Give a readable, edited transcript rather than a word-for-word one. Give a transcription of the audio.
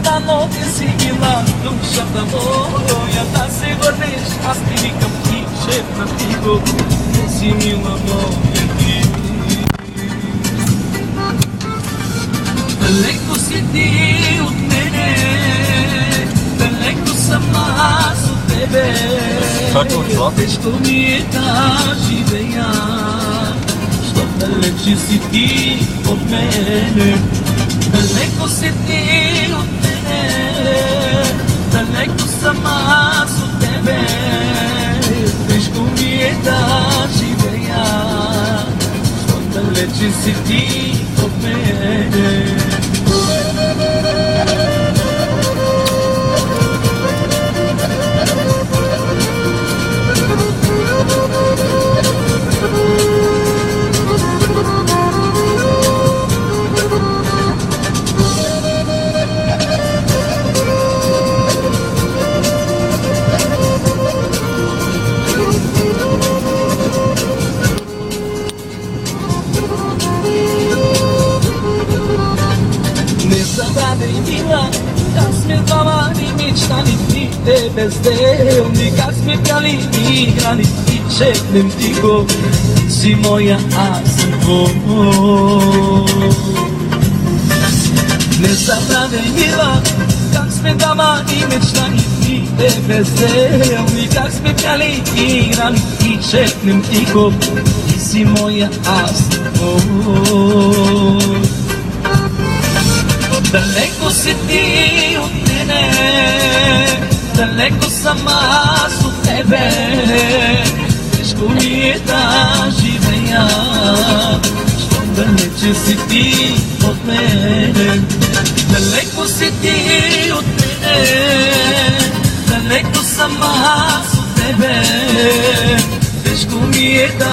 дано ти си била душата моя, да се върнеш, аз ти викам ти, шепна ти го, не си мила моя ти. Далеко си ти от мене, далеко съм аз от тебе. Тежко ми е да живея, що далече си ти от мене. Далеко си ти от мене, далеко съм аз от тебе. Тежко ми е да живея, що далече си ти от мене. Как сме двама ни мечтали трите безделни, как сме пяли и играли и шепнем тихо, ти си моя, аз съм твой. Не забравяй, мила, как сме двама ни мечтали трите безделни, как сме пяли и играли и шепнем тихо, ти си моя, аз съм твой. Далеко си ти от мене, далеко съм аз от тебе. Тежко ми е да живея, щом далече си ти от мене. Далеко си ти от мене, далеко съм аз от тебе. Тежко ми е да